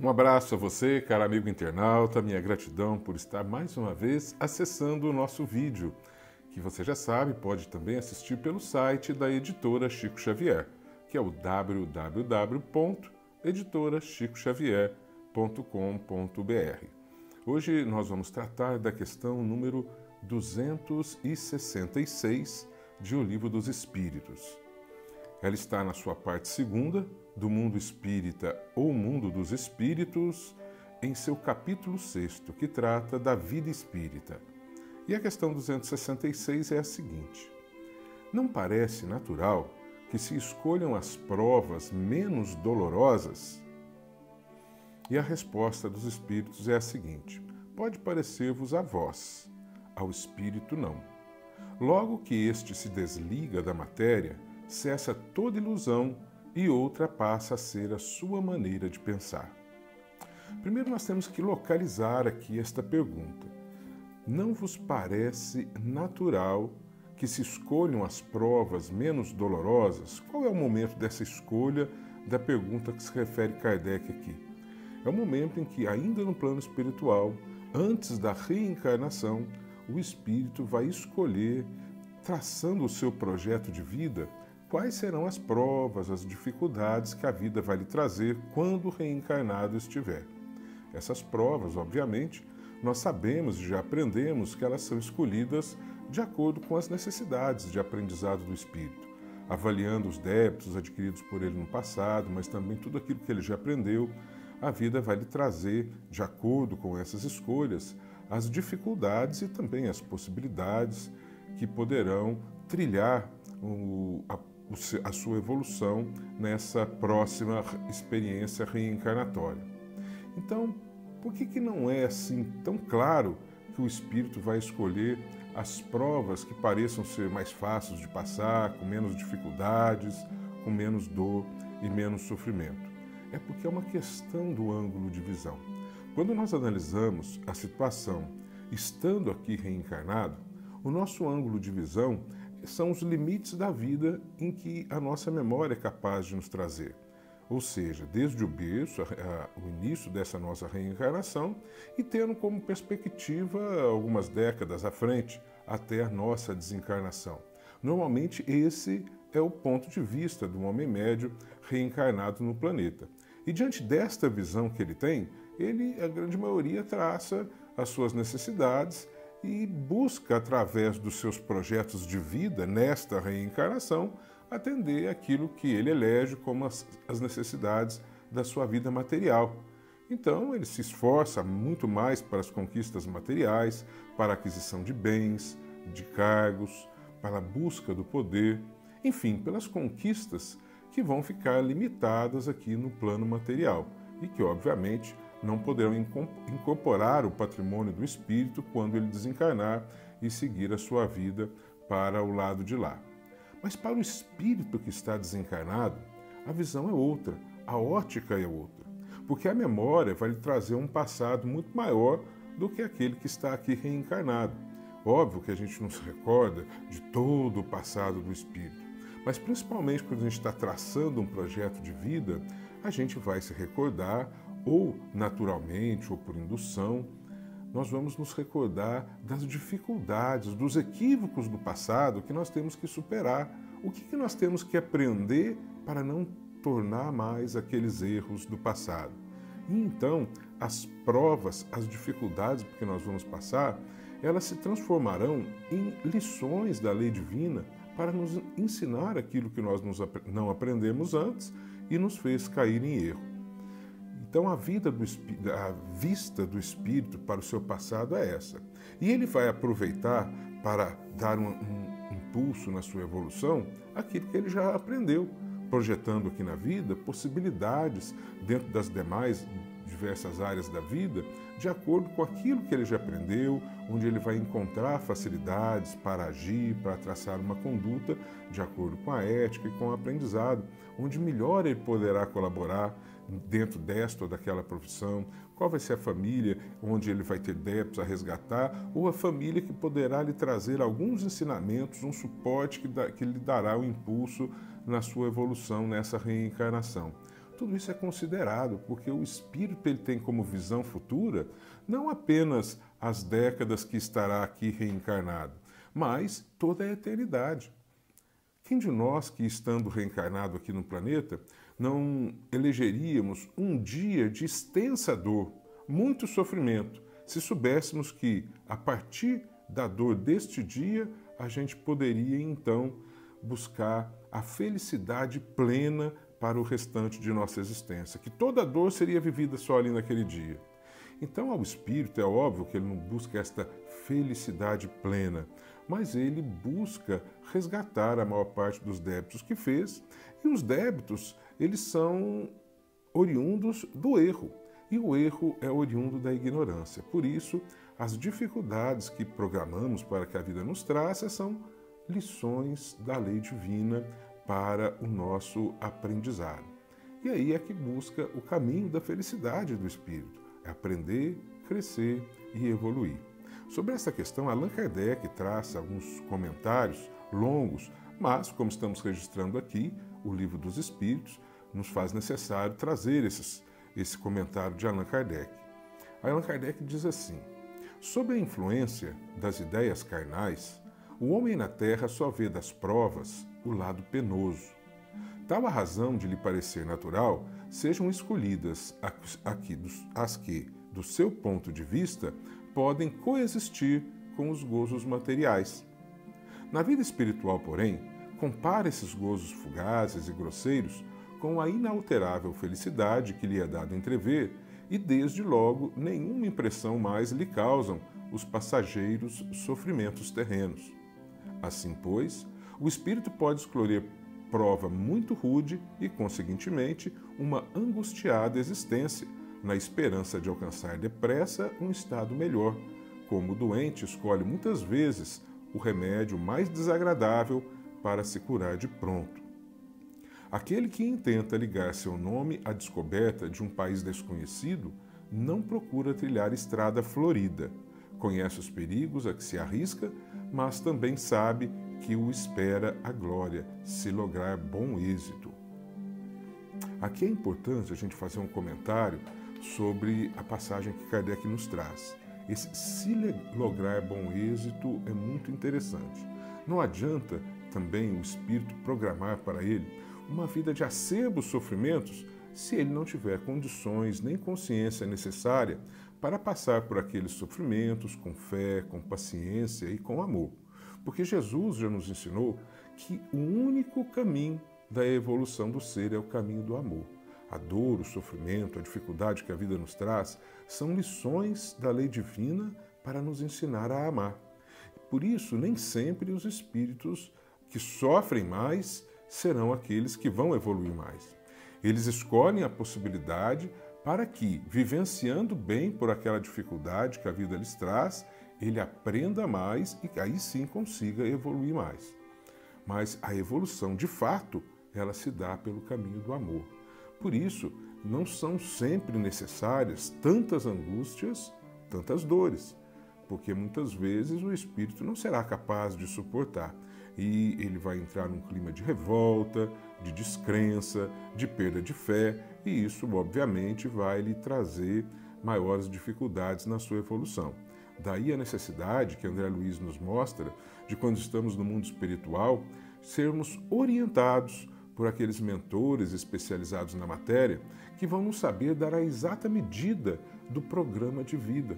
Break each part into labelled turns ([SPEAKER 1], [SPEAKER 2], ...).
[SPEAKER 1] Um abraço a você, caro amigo internauta, minha gratidão por estar mais uma vez acessando o nosso vídeo, que você já sabe, pode também assistir pelo site da editora Chico Xavier, que é o www.editorachicoxavier.com.br. Hoje nós vamos tratar da questão número 266 de O Livro dos Espíritos. Ela está na sua parte segunda, do Mundo Espírita ou Mundo dos Espíritos, em seu capítulo 6º, que trata da vida espírita. E a questão 266 é a seguinte: não parece natural que se escolham as provas menos dolorosas? E a resposta dos espíritos é a seguinte: pode parecer-vos a vós, ao espírito não. Logo que este se desliga da matéria, cessa toda ilusão e outra passa a ser a sua maneira de pensar. Primeiro nós temos que localizar aqui esta pergunta. Não vos parece natural que se escolham as provas menos dolorosas? Qual é o momento dessa escolha da pergunta que se refere Kardec aqui? É o momento em que, ainda no plano espiritual, antes da reencarnação, o espírito vai escolher, traçando o seu projeto de vida, quais serão as provas, as dificuldades que a vida vai lhe trazer quando reencarnado estiver. Essas provas, obviamente, nós sabemos e já aprendemos que elas são escolhidas de acordo com as necessidades de aprendizado do espírito, avaliando os débitos adquiridos por ele no passado, mas também tudo aquilo que ele já aprendeu. A vida vai lhe trazer, de acordo com essas escolhas, as dificuldades e também as possibilidades que poderão trilhar a sua evolução nessa próxima experiência reencarnatória. Então, por que não é assim tão claro que o espírito vai escolher as provas que pareçam ser mais fáceis de passar, com menos dificuldades, com menos dor e menos sofrimento? É porque é uma questão do ângulo de visão. Quando nós analisamos a situação estando aqui reencarnado, o nosso ângulo de visão são os limites da vida em que a nossa memória é capaz de nos trazer. Ou seja, desde o berço, o início dessa nossa reencarnação, e tendo como perspectiva algumas décadas à frente, até a nossa desencarnação. Normalmente esse é o ponto de vista do homem médio reencarnado no planeta. E diante desta visão que ele tem, a grande maioria, traça as suas necessidades e busca, através dos seus projetos de vida nesta reencarnação, atender aquilo que ele elege como as necessidades da sua vida material. Então, ele se esforça muito mais para as conquistas materiais, para a aquisição de bens, de cargos, para a busca do poder, enfim, pelas conquistas que vão ficar limitadas aqui no plano material e que, obviamente, não poderão incorporar o patrimônio do espírito quando ele desencarnar e seguir a sua vida para o lado de lá. Mas para o espírito que está desencarnado, a visão é outra, a ótica é outra, porque a memória vai lhe trazer um passado muito maior do que aquele que está aqui reencarnado. Óbvio que a gente não se recorda de todo o passado do espírito, mas principalmente quando a gente está traçando um projeto de vida, a gente vai se recordar, ou naturalmente, ou por indução, nós vamos nos recordar das dificuldades, dos equívocos do passado que nós temos que superar. O que nós temos que aprender para não tornar mais aqueles erros do passado? E então, as provas, as dificuldades que nós vamos passar, elas se transformarão em lições da lei divina para nos ensinar aquilo que nós não aprendemos antes e nos fez cair em erro. Então a vista do espírito para o seu passado é essa. E ele vai aproveitar para dar um impulso na sua evolução aquilo que ele já aprendeu, projetando aqui na vida possibilidades dentro das demais diversas áreas da vida, de acordo com aquilo que ele já aprendeu, onde ele vai encontrar facilidades para agir, para traçar uma conduta de acordo com a ética e com o aprendizado, onde melhor ele poderá colaborar dentro desta ou daquela profissão, qual vai ser a família onde ele vai ter débitos a resgatar, ou a família que poderá lhe trazer alguns ensinamentos, um suporte que lhe dará o impulso na sua evolução nessa reencarnação. tudo isso é considerado, porque o espírito ele tem como visão futura não apenas as décadas que estará aqui reencarnado, mas toda a eternidade. Quem de nós que, estando reencarnado aqui no planeta, não elegeríamos um dia de extensa dor, muito sofrimento, se soubéssemos que, a partir da dor deste dia, a gente poderia então buscar a felicidade plena para o restante de nossa existência, que toda dor seria vivida só ali naquele dia. Então, ao espírito, é óbvio que ele não busca esta felicidade plena, mas ele busca resgatar a maior parte dos débitos que fez, e os débitos, eles são oriundos do erro, e o erro é oriundo da ignorância. Por isso, as dificuldades que programamos para que a vida nos traça são lições da lei divina para o nosso aprendizado. E aí é que busca o caminho da felicidade do espírito, é aprender, crescer e evoluir. Sobre essa questão, Allan Kardec traça alguns comentários longos, mas, como estamos registrando aqui, o Livro dos Espíritos nos faz necessário trazer esse comentário de Allan Kardec. Allan Kardec diz assim: sob a influência das ideias carnais, o homem na terra só vê das provas o lado penoso. Tal a razão de lhe parecer natural sejam escolhidas as que, do seu ponto de vista, podem coexistir com os gozos materiais. Na vida espiritual, porém, compara esses gozos fugazes e grosseiros com a inalterável felicidade que lhe é dado entrever, e desde logo nenhuma impressão mais lhe causam os passageiros sofrimentos terrenos. Assim, pois, o espírito pode escolher prova muito rude e, conseguintemente, uma angustiada existência, na esperança de alcançar depressa um estado melhor, como o doente escolhe muitas vezes o remédio mais desagradável para se curar de pronto. Aquele que intenta ligar seu nome à descoberta de um país desconhecido não procura trilhar estrada florida, conhece os perigos a que se arrisca, mas também sabe que o espera a glória, se lograr bom êxito. Aqui é importante a gente fazer um comentário sobre a passagem que Kardec nos traz. Esse se lograr bom êxito é muito interessante. Não adianta também o espírito programar para ele uma vida de acerbos sofrimentos se ele não tiver condições nem consciência necessária para passar por aqueles sofrimentos com fé, com paciência e com amor. Porque Jesus já nos ensinou que o único caminho da evolução do ser é o caminho do amor. A dor, o sofrimento, a dificuldade que a vida nos traz são lições da lei divina para nos ensinar a amar. Por isso, nem sempre os espíritos que sofrem mais serão aqueles que vão evoluir mais. Eles escolhem a possibilidade para que, vivenciando bem por aquela dificuldade que a vida lhes traz, ele aprenda mais e aí sim consiga evoluir mais. Mas a evolução, de fato, ela se dá pelo caminho do amor. Por isso, não são sempre necessárias tantas angústias, tantas dores, porque muitas vezes o espírito não será capaz de suportar e ele vai entrar num clima de revolta, de descrença, de perda de fé, e isso, obviamente, vai lhe trazer maiores dificuldades na sua evolução. Daí a necessidade que André Luiz nos mostra de, quando estamos no mundo espiritual, sermos orientados por aqueles mentores especializados na matéria que vão nos saber dar a exata medida do programa de vida,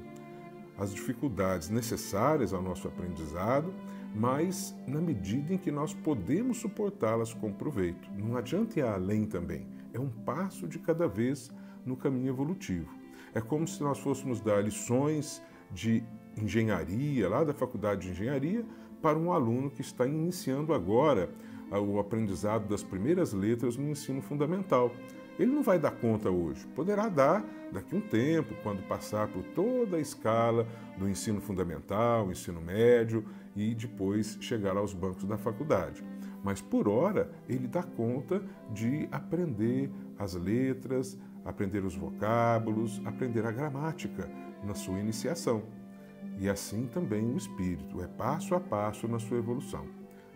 [SPEAKER 1] as dificuldades necessárias ao nosso aprendizado, mas na medida em que nós podemos suportá-las com proveito. Não adianta ir além também, é um passo de cada vez no caminho evolutivo. É como se nós fôssemos dar lições de engenharia, lá da faculdade de engenharia, para um aluno que está iniciando agora o aprendizado das primeiras letras no ensino fundamental. Ele não vai dar conta hoje, poderá dar daqui a um tempo, quando passar por toda a escala do ensino fundamental, ensino médio e depois chegar aos bancos da faculdade. Mas por hora ele dá conta de aprender as letras, aprender os vocábulos, aprender a gramática na sua iniciação. E assim também o espírito, é passo a passo na sua evolução.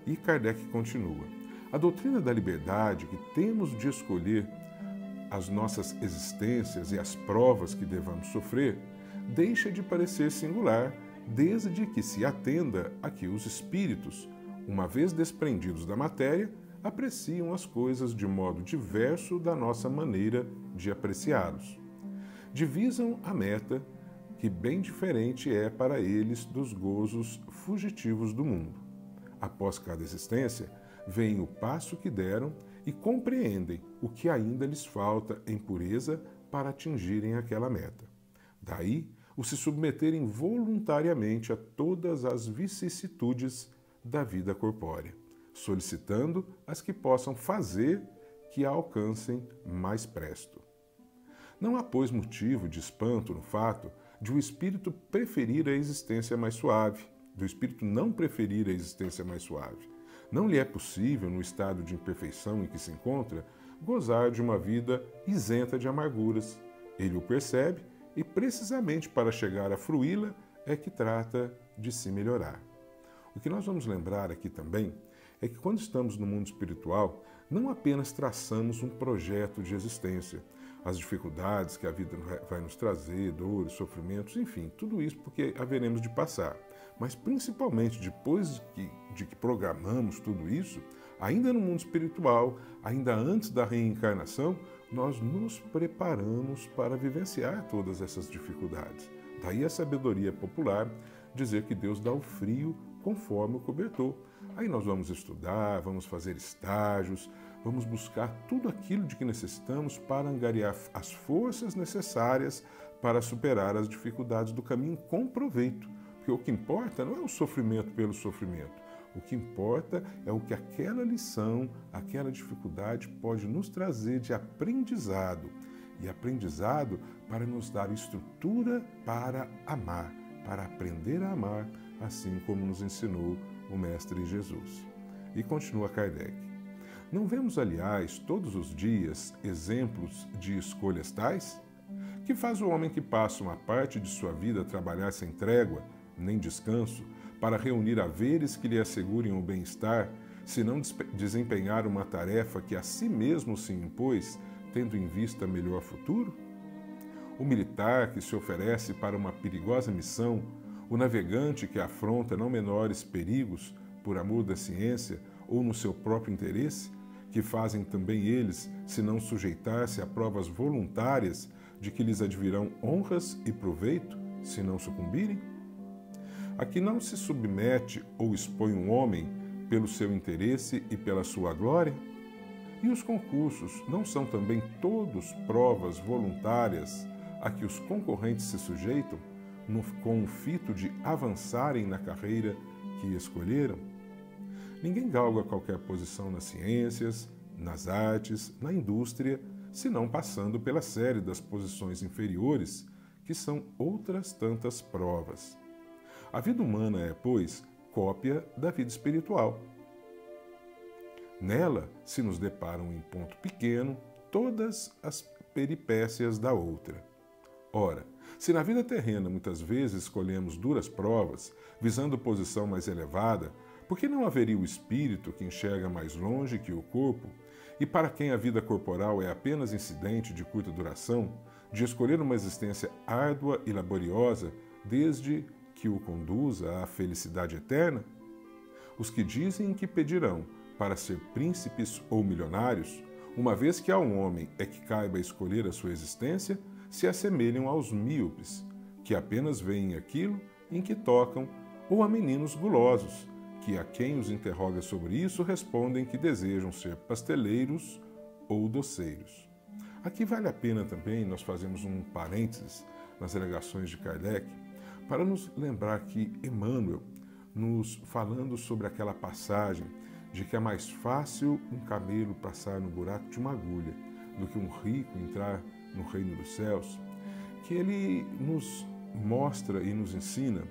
[SPEAKER 1] E Kardec continua: a doutrina da liberdade que temos de escolher as nossas existências e as provas que devamos sofrer, deixa de parecer singular, desde que se atenda a que os espíritos, uma vez desprendidos da matéria, apreciam as coisas de modo diverso da nossa maneira de apreciá-los. Divisam a meta, que bem diferente é para eles dos gozos fugitivos do mundo. Após cada existência, veem o passo que deram e compreendem o que ainda lhes falta em pureza para atingirem aquela meta. Daí, o se submeterem voluntariamente a todas as vicissitudes da vida corpórea, solicitando as que possam fazer que a alcancem mais presto. Não há, pois, motivo de espanto no fato de o espírito preferir a existência mais suave, do espírito não preferir a existência mais suave. Não lhe é possível, no estado de imperfeição em que se encontra, gozar de uma vida isenta de amarguras. Ele o percebe e, precisamente para chegar a fruí-la, é que trata de se melhorar. O que nós vamos lembrar aqui também é que quando estamos no mundo espiritual, não apenas traçamos um projeto de existência, as dificuldades que a vida vai nos trazer, dores, sofrimentos, enfim, tudo isso porque haveremos de passar. Mas principalmente depois de que programamos tudo isso, ainda no mundo espiritual, ainda antes da reencarnação, nós nos preparamos para vivenciar todas essas dificuldades. Daí a sabedoria popular dizer que Deus dá o frio conforme o cobertor. Aí nós vamos estudar, vamos fazer estágios, vamos buscar tudo aquilo de que necessitamos para angariar as forças necessárias para superar as dificuldades do caminho com proveito. Porque o que importa não é o sofrimento pelo sofrimento. O que importa é o que aquela lição, aquela dificuldade pode nos trazer de aprendizado. E aprendizado para nos dar estrutura para amar, para aprender a amar, assim como nos ensinou o Mestre Jesus. E continua Kardec. Não vemos, aliás, todos os dias exemplos de escolhas tais? Que faz o homem que passa uma parte de sua vida a trabalhar sem trégua, nem descanso, para reunir haveres que lhe assegurem o bem-estar, se não desempenhar uma tarefa que a si mesmo se impôs, tendo em vista melhor futuro? O militar que se oferece para uma perigosa missão, o navegante que afronta não menores perigos por amor da ciência ou no seu próprio interesse, que fazem também eles, se não sujeitar-se a provas voluntárias de que lhes advirão honras e proveito, se não sucumbirem? A que não se submete ou expõe um homem pelo seu interesse e pela sua glória? E os concursos não são também todos provas voluntárias a que os concorrentes se sujeitam, com o fito de avançarem na carreira que escolheram? Ninguém galga qualquer posição nas ciências, nas artes, na indústria, senão passando pela série das posições inferiores, que são outras tantas provas. A vida humana é, pois, cópia da vida espiritual. Nela se nos deparam em ponto pequeno todas as peripécias da outra. Ora, se na vida terrena muitas vezes escolhemos duras provas, visando posição mais elevada, por que não haveria o espírito que enxerga mais longe que o corpo, e para quem a vida corporal é apenas incidente de curta duração, de escolher uma existência árdua e laboriosa desde que o conduza à felicidade eterna? Os que dizem que pedirão para ser príncipes ou milionários, uma vez que a um homem é que caiba escolher a sua existência, se assemelham aos míopes, que apenas veem aquilo em que tocam, ou a meninos gulosos, que a quem os interroga sobre isso respondem que desejam ser pasteleiros ou doceiros. Aqui vale a pena também nós fazemos um parênteses nas alegações de Kardec, para nos lembrar que Emmanuel, nos falando sobre aquela passagem de que é mais fácil um camelo passar no buraco de uma agulha do que um rico entrar no reino dos céus, que ele nos mostra e nos ensina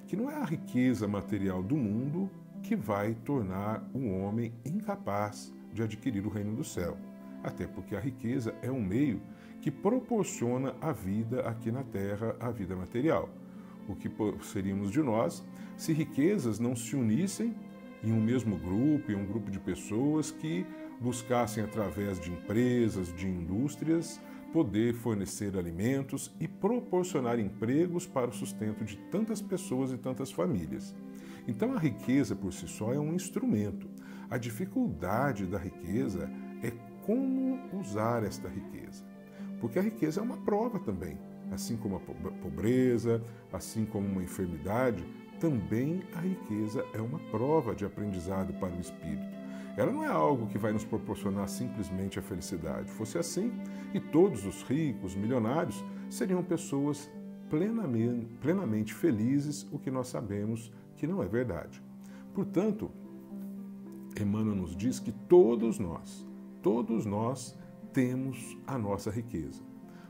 [SPEAKER 1] que não é a riqueza material do mundo que vai tornar um homem incapaz de adquirir o reino do céu, até porque a riqueza é um meio que proporciona a vida aqui na terra, a vida material. O que seríamos de nós se riquezas não se unissem em um mesmo grupo, em um grupo de pessoas que buscassem, através de empresas, de indústrias, poder fornecer alimentos e proporcionar empregos para o sustento de tantas pessoas e tantas famílias. Então, a riqueza por si só é um instrumento. A dificuldade da riqueza é como usar esta riqueza. Porque a riqueza é uma prova também. Assim como a pobreza, assim como uma enfermidade, também a riqueza é uma prova de aprendizado para o espírito. Ela não é algo que vai nos proporcionar simplesmente a felicidade. Fosse assim, e todos os ricos, milionários, seriam pessoas plenamente felizes, o que nós sabemos que não é verdade. Portanto, Emmanuel nos diz que todos nós temos a nossa riqueza.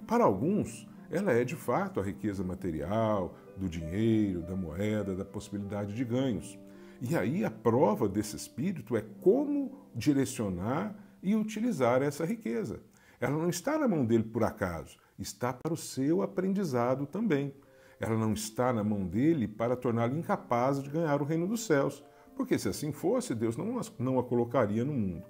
[SPEAKER 1] Para alguns, ela é de fato a riqueza material, do dinheiro, da moeda, da possibilidade de ganhos. E aí a prova desse espírito é como direcionar e utilizar essa riqueza. Ela não está na mão dele por acaso, está para o seu aprendizado também. Ela não está na mão dele para torná-lo incapaz de ganhar o reino dos céus, porque se assim fosse, Deus não a colocaria no mundo.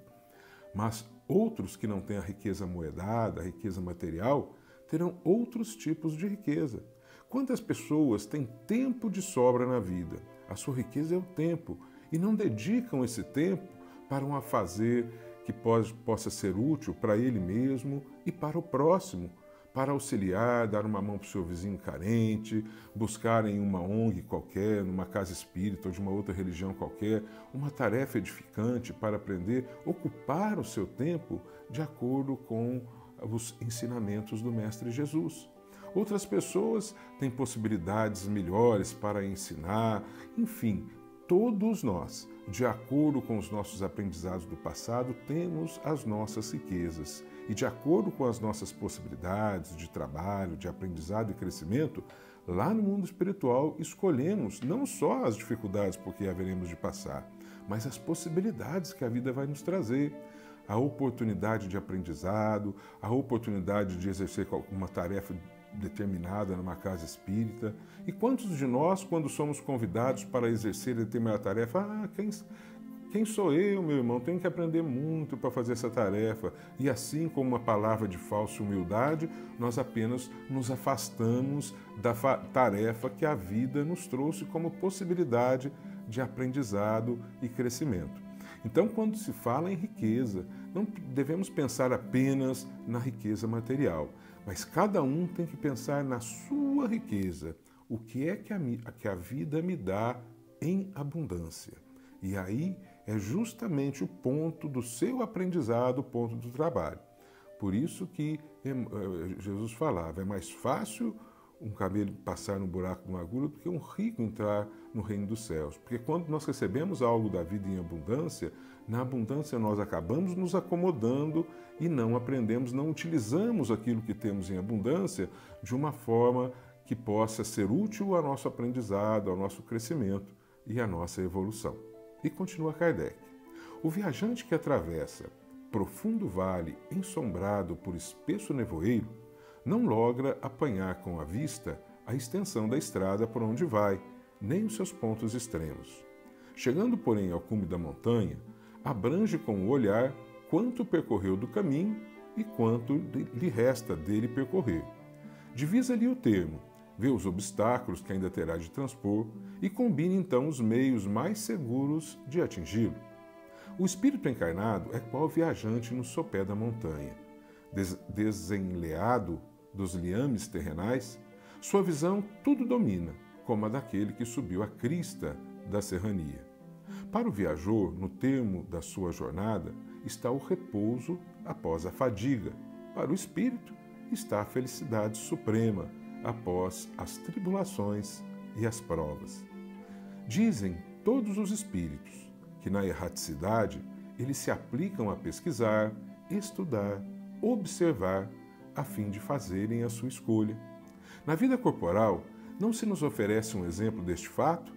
[SPEAKER 1] Mas outros que não têm a riqueza moedada, a riqueza material, terão outros tipos de riqueza. Quantas pessoas têm tempo de sobra na vida? A sua riqueza é o tempo e não dedicam esse tempo para um afazer que possa ser útil para ele mesmo e para o próximo, para auxiliar, dar uma mão para o seu vizinho carente, buscar em uma ONG qualquer, numa casa espírita ou de uma outra religião qualquer, uma tarefa edificante para aprender, ocupar o seu tempo de acordo com os ensinamentos do Mestre Jesus. Outras pessoas têm possibilidades melhores para ensinar, enfim, todos nós, de acordo com os nossos aprendizados do passado, temos as nossas riquezas. E de acordo com as nossas possibilidades de trabalho, de aprendizado e crescimento, lá no mundo espiritual escolhemos não só as dificuldades por que haveremos de passar, mas as possibilidades que a vida vai nos trazer. A oportunidade de aprendizado, a oportunidade de exercer uma tarefa determinada numa casa espírita. E quantos de nós, quando somos convidados para exercer determinada tarefa, quem sou eu, meu irmão? Tenho que aprender muito para fazer essa tarefa. E assim, com uma palavra de falsa humildade, nós apenas nos afastamos da tarefa que a vida nos trouxe como possibilidade de aprendizado e crescimento. Então, quando se fala em riqueza, não devemos pensar apenas na riqueza material, mas cada um tem que pensar na sua riqueza. O que é que a vida me dá em abundância? E aí é justamente o ponto do seu aprendizado, o ponto do trabalho. Por isso que Jesus falava, é mais fácil um camelo passar no buraco de uma agulha do que um rico entrar no reino dos céus. Porque quando nós recebemos algo da vida em abundância, na abundância nós acabamos nos acomodando e não aprendemos, não utilizamos aquilo que temos em abundância de uma forma que possa ser útil ao nosso aprendizado, ao nosso crescimento e à nossa evolução. E continua Kardec. O viajante que atravessa profundo vale ensombrado por espesso nevoeiro não logra apanhar com a vista a extensão da estrada por onde vai, nem os seus pontos extremos. Chegando, porém, ao cume da montanha, abrange com o olhar quanto percorreu do caminho e quanto lhe resta dele percorrer. Divisa-lhe o termo, vê os obstáculos que ainda terá de transpor e combina então os meios mais seguros de atingi-lo. O espírito encarnado é qual viajante no sopé da montanha. Desenleado dos liames terrenais, sua visão tudo domina, como a daquele que subiu a crista da serrania. Para o viajor, no termo da sua jornada, está o repouso após a fadiga. Para o espírito, está a felicidade suprema após as tribulações e as provas. Dizem todos os espíritos que na erraticidade eles se aplicam a pesquisar, estudar, observar, a fim de fazerem a sua escolha. Na vida corporal, não se nos oferece um exemplo deste fato?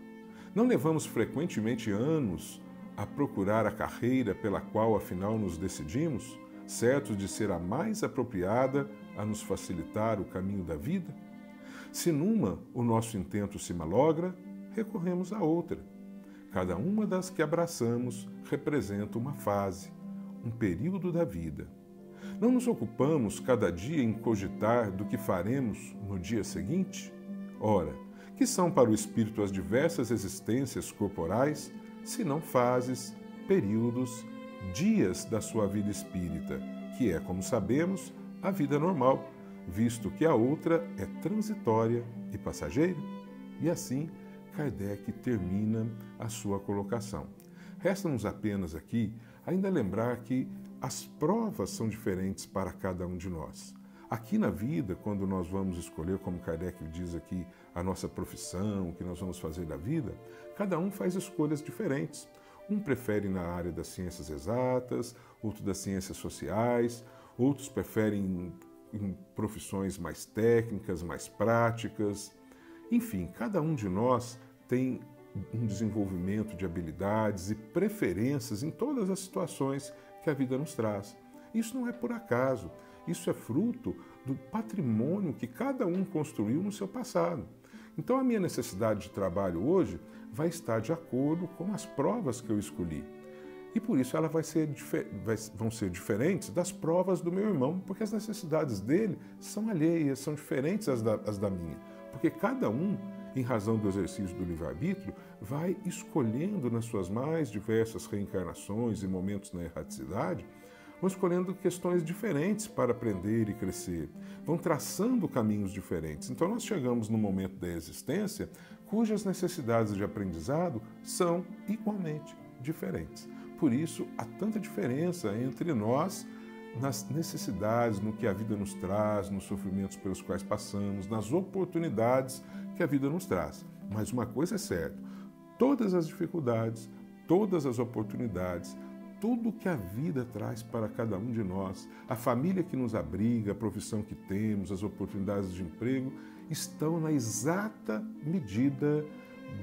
[SPEAKER 1] Não levamos frequentemente anos a procurar a carreira pela qual afinal nos decidimos, certos de ser a mais apropriada a nos facilitar o caminho da vida? Se numa o nosso intento se malogra, recorremos a outra. Cada uma das que abraçamos representa uma fase, um período da vida. Não nos ocupamos cada dia em cogitar do que faremos no dia seguinte? Ora, que são para o espírito as diversas existências corporais, se não fases, períodos, dias da sua vida espírita, que é, como sabemos, a vida normal, visto que a outra é transitória e passageira? E assim, Kardec termina a sua colocação. Resta-nos apenas aqui ainda lembrar que as provas são diferentes para cada um de nós. Aqui na vida, quando nós vamos escolher, como Kardec diz aqui, a nossa profissão, o que nós vamos fazer da vida, cada um faz escolhas diferentes. Um prefere na área das ciências exatas, outro das ciências sociais, outros preferem em profissões mais técnicas, mais práticas. Enfim, cada um de nós tem um desenvolvimento de habilidades e preferências em todas as situações que a vida nos traz. Isso não é por acaso, isso é fruto do patrimônio que cada um construiu no seu passado. Então a minha necessidade de trabalho hoje vai estar de acordo com as provas que eu escolhi. E por isso vão ser diferentes das provas do meu irmão, porque as necessidades dele são alheias, são diferentes às da minha. Porque cada um, em razão do exercício do livre-arbítrio, vai escolhendo nas suas mais diversas reencarnações e momentos na erraticidade, vão escolhendo questões diferentes para aprender e crescer, vão traçando caminhos diferentes. Então nós chegamos no momento da existência cujas necessidades de aprendizado são igualmente diferentes. Por isso, há tanta diferença entre nós nas necessidades, no que a vida nos traz, nos sofrimentos pelos quais passamos, nas oportunidades que a vida nos traz. Mas uma coisa é certa, todas as dificuldades, todas as oportunidades, tudo que a vida traz para cada um de nós, a família que nos abriga, a profissão que temos, as oportunidades de emprego, estão na exata medida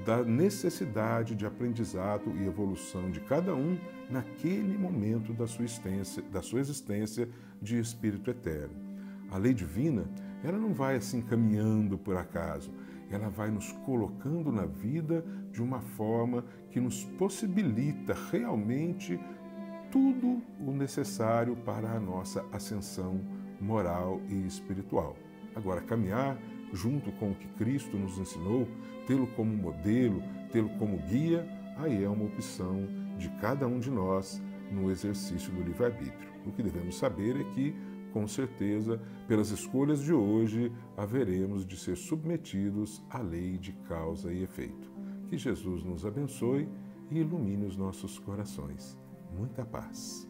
[SPEAKER 1] da necessidade de aprendizado e evolução de cada um naquele momento da sua existência de espírito eterno. A lei divina, ela não vai assim caminhando por acaso, ela vai nos colocando na vida de uma forma que nos possibilita realmente tudo o necessário para a nossa ascensão moral e espiritual. Agora, caminhar junto com o que Cristo nos ensinou, tê-lo como modelo, tê-lo como guia, aí é uma opção de cada um de nós no exercício do livre-arbítrio. O que devemos saber é que, com certeza, pelas escolhas de hoje, haveremos de ser submetidos à lei de causa e efeito. Que Jesus nos abençoe e ilumine os nossos corações. Muita paz.